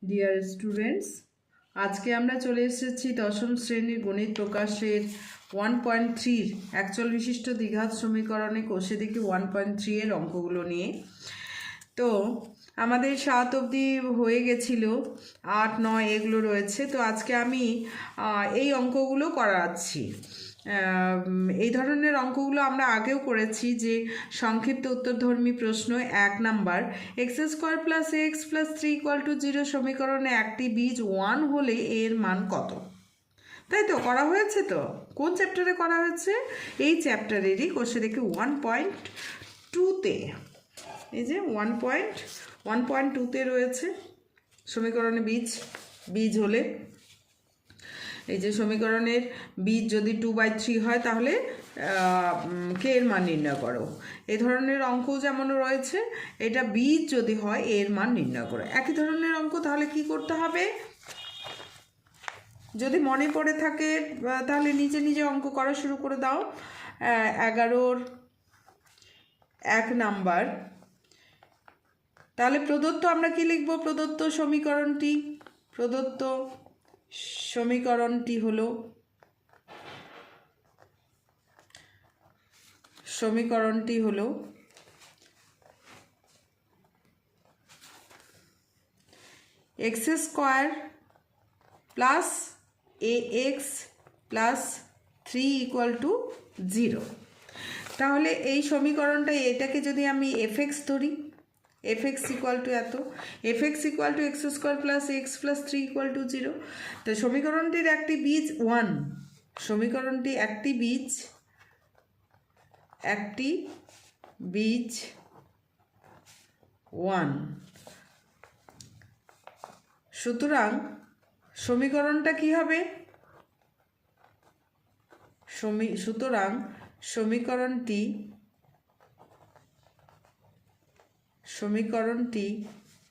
Dear students, আজকে আমরা চলে এসেছি দশম শ্রেণীর গণিত প্রকাশের 1.3 অ্যাকচুয়াল বিশিষ্ট দ্বিঘাত সমীকরণে কোষে দেখি 1.3 এর অঙ্কগুলো নিয়ে। তো আমাদের 7 অবধি হয়ে গেছিল, 8, 9 এগুলো রয়েছে। তো আজকে আমি এই অঙ্কগুলো করাচ্ছি। এই ধরনের অঙ্কগুলো আমরা আগেও করেছি, যে সংক্ষিপ্ত উত্তরধর্মী প্রশ্ন 1 number, x square plus x plus 3 = 0 সমীকরণে একটি বীজ 1 হলে এর মান কত? তাই তো করা হয়েছে। তো কোন চ্যাপ্টারে করা হয়েছে? এই চ্যাপ্টারেরই কোষে দেখি 1.2-তে, এই যে 1.2-তে রয়েছে সমীকরণে বীজ হলে, এই যে সমীকরণের বীজ যদি 2/3 হয় তাহলে কে এর মান নির্ণয় করো। এই ধরনের অঙ্ক যেমন রয়েছে, এটা বীজ যদি হয় এর মান নির্ণয় করো। একই ধরনের অঙ্ক তাহলে কি করতে হবে? যদি মনে পড়ে থাকে তাহলে নিজে নিজে অঙ্ক করা শুরু করে দাও। 11-র 1 নাম্বার, তাহলে প্রদত্ত আমরা কি লিখব? প্রদত্ত সমীকরণটি হলো x square plus ax plus 3 = 0। তাহলে এই সমীকরণটা, এটাকে যদি আমি fx ধরি, fx = এত, fx = x square plus x plus 3 = 0। তো সমীকরণটির একটি বীজ 1, সমীকরণটি একটি বীজ 1। সুতরাং সমীকরণটা কি হবে? সুতরাং সমীকরণটি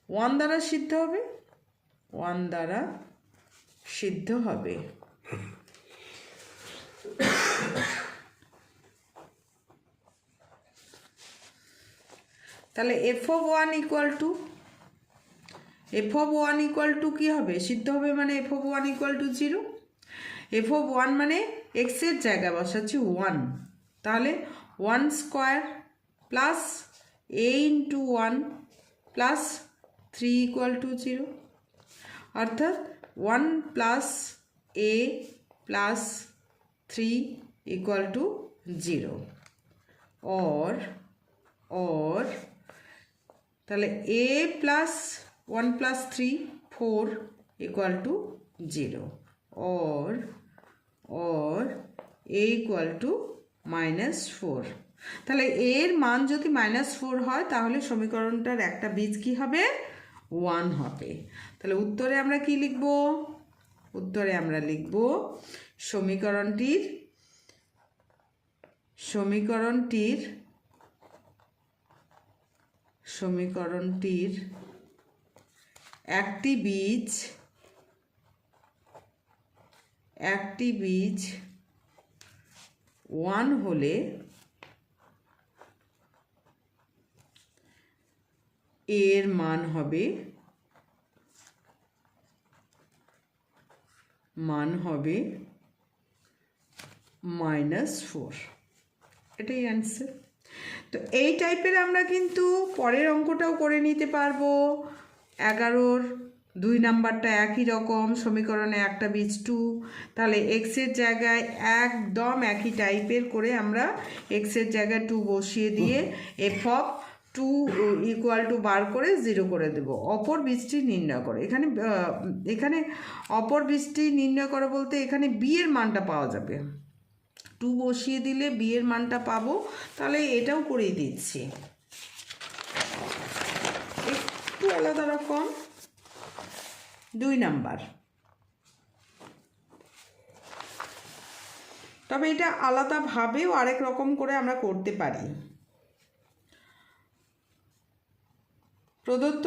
1 দ্বারা সিদ্ধ হবে, তাহলে f(1) কি হবে? সিদ্ধ হবে, মানে f(1) = 0। f(1) মানে x এর জায়গায় বসাচ্ছি 1, তাহলে 1 স্কোয়ার প্লাস a × 1 প্লাস 3 = 0, অর্থাৎ 1 প্লাস a প্লাস 3 = 0। or তাহলে a plus 1 plus 3 4 = 0, or a = -4। তাহলে এর মান যদি -4 হয় তাহলে সমীকরণটার একটা বীজ কি হবে? 1 হবে। তাহলে উত্তরে আমরা কি লিখব? উত্তরে আমরা লিখব সমীকরণটির একটি বীজ 1 হলে এর মান হবে -4। এটাই অ্যান্সার। তো এই টাইপের আমরা কিন্তু পরের অঙ্কটাও করে নিতে পারবো। 11-র 2 নাম্বারটা একই রকম, সমীকরণে একটা বীজ 2, তাহলে এক্স এর জায়গায় একদম একই টাইপের করে আমরা এক্স এর জায়গায় 2 বসিয়ে দিয়ে f(2) = বার করে 0 করে দেব। অপর বীজটি নির্ণয় করো। এখানে অপর বীজটি নির্ণয় করো বলতে এখানে বি এর মানটা পাওয়া যাবে, 2 বসিয়ে দিলে বি এর মানটা পাবো। তাহলে এটাও করে দিচ্ছি, একটু আলাদা রকম। 2 নাম্বার, তবে এটা আলাদাভাবেও আরেক রকম করে আমরা করতে পারি। প্রদত্ত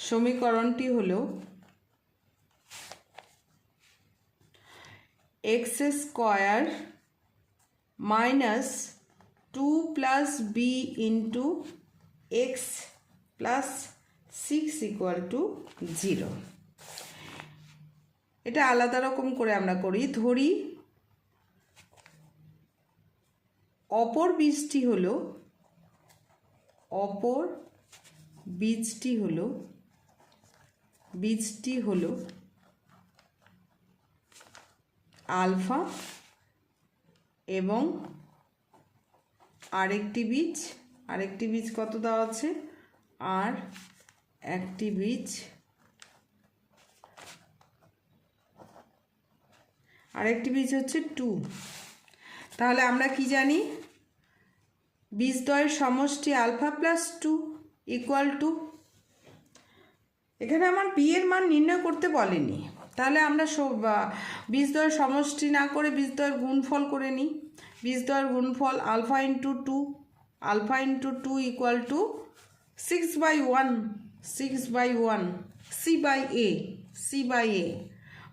সমীকরণটি হলো x square minus 2 plus b into x plus 6 equal to 0। এটা আলাদা রকম করে আমরা করি। ধরি অপর বীজটি হলো আলফা এবং আরেকটি বীজ কত দেওয়া আছে, আর একটি বীজ হচ্ছে 2। তাহলে আমরা কি জানি, বীজদ্বয়ের সমষ্টি আলফা প্লাস 2 ইকুয়াল টু, এখানে আমার বি এর মান নির্ণয় করতে বলেনি, তাহলে আমরা বীজদ্বয়ের সমষ্টি না করে বীজদ্বয়ের গুণফল করে নিই। বীজদ্বয়ের গুণফল alpha into 2 equal to 6/1 C by A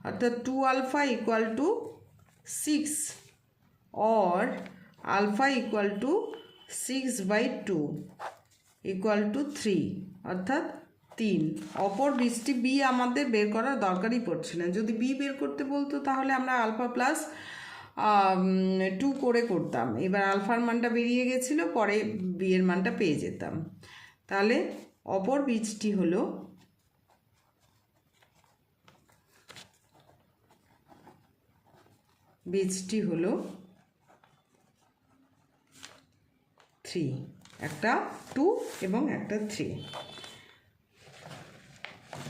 অর্থাৎ 2 আলফা ইকুয়াল টু 6 और alpha equal to 6/2 equal to 3 অর্থাৎ 3। অপর বীজটি বি আমাদের বের করার দরকারই পড়ছে না। যদি বি বের করতে বলতো তাহলে আমরা আলফা প্লাস 2 করে করতাম। এবার আলফার মানটা বেরিয়ে গেছিলো, পরে বি এর মানটা পেয়ে যেতাম। তাহলে অপর বীজটি হলো হলো 3, একটা 2 এবং একটা 3।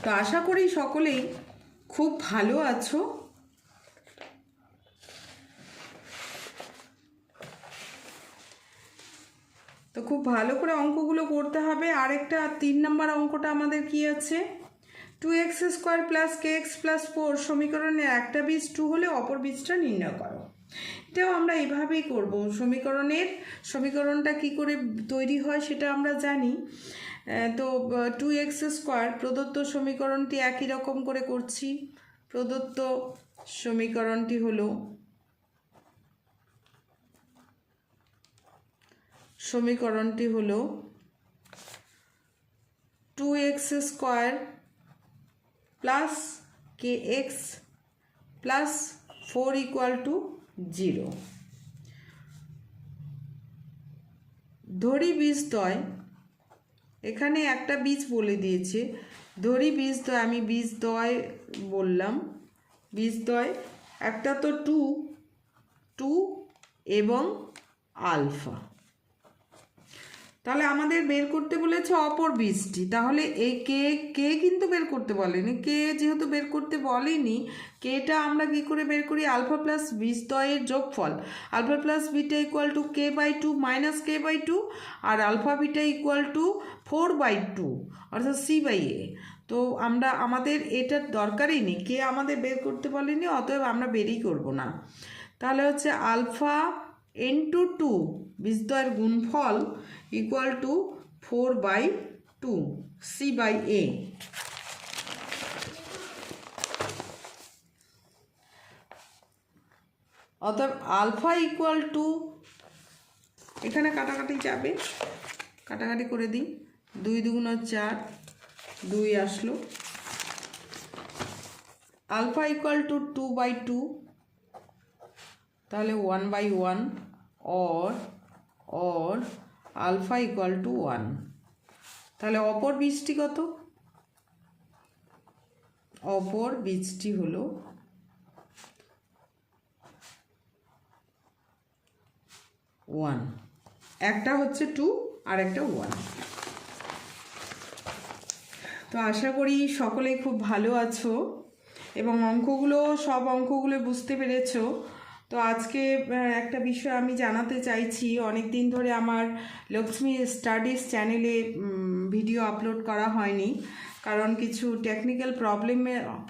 তো আশা করি সকলেই খুব ভালো আছো। তো খুব ভালো করে অঙ্কগুলো করতে হবে। আরেকটা 3 নম্বর অঙ্কটা আমাদের কি আছে, 2x² প্লাস kx প্লাস 4 সমীকরণের একটা বীজ 2 হলে অপর বীজটা নির্ণয় করো। এটাও আমরা এভাবেই করব। সমীকরণটা কি করে তৈরি হয় সেটা আমরা জানি। তো 2x² প্রদত্ত সমীকরণটি একই রকম করে করছি। প্রদত্ত সমীকরণটি হলো সমীকরণটি হলো 2x² plus kx plus 4 equal to 0। ধরি বীজদ্বয়, এখানে একটা বীজ বলে দিয়েছে, ধরি বীজদ্বয়, আমি বীজদ্বয় বললাম, বীজদ্বয় একটা তো 2 এবং আলফা। তাহলে আমাদের বের করতে বলেছে অপর বীজটি। তাহলে এই কে কিন্তু বের করতে বলেনি, কে যেহেতু বের করতে বলেনি, কেটা আমরা কি করে বের করি, আলফা প্লাস বীজদ্বয়ের যোগফল, alpha plus beta equal to k/2 minus k/2, আর আলফা বিটা ইকুয়াল টু 4/2 অর্থাৎ c/a। তো আমাদের এটার দরকারই নেই, কে আমাদের বের করতে বলেনি, অতএব আমরা বেরই করব না। তাহলে হচ্ছে আলফা ইন্টু 2 বীজদ্বয়ের গুণফল ইকুয়াল টু 4/2 c/a। অতএব আলফা ইকুয়াল টু, এখানে কাটাকাটি যাবে, কাটাকাটি করে দিই, 2 2 4, 2 আসলো। আলফা ইকুয়াল টু 2/2, তাহলে 1/1 or আলফা ইকুয়াল টু 1। তাহলে অপর বীজটি কত, অপর বীজটি হলো 1, একটা হচ্ছে 2 আর একটা 1। তো আশা করি সকলেই খুব ভালো আছো এবং সব অঙ্কগুলো বুঝতে পেরেছো। তো আজকে একটা বিষয় আমি জানাতে চাইছি, অনেক দিন ধরে আমার লক্ষ্মী স্টাডিজ চ্যানেলে ভিডিও আপলোড করা হয়নি, কারণ কিছু টেকনিক্যাল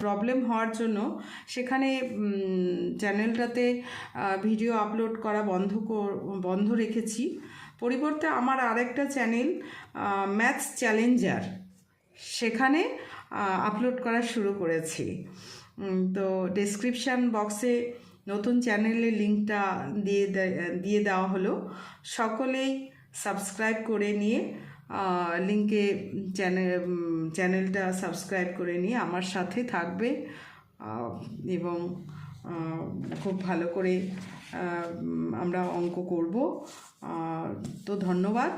প্রবলেম হওয়ার জন্য সেখানে চ্যানেলটাতে ভিডিও আপলোড করা বন্ধ রেখেছি। পরিবর্তে আমার আরেকটা চ্যানেল ম্যাথস চ্যালেঞ্জার, সেখানে আপলোড করা শুরু করেছি। তো ডেসক্রিপশান বক্সে নতুন চ্যানেলের লিঙ্কটা দিয়ে দেওয়া হলো। সকলেই সাবস্ক্রাইব করে নিয়ে লিঙ্কে চ্যানেলটা সাবস্ক্রাইব করে নিয়ে আমার সাথে থাকবে এবং খুব ভালো করে আমরা অঙ্ক করব। তো ধন্যবাদ।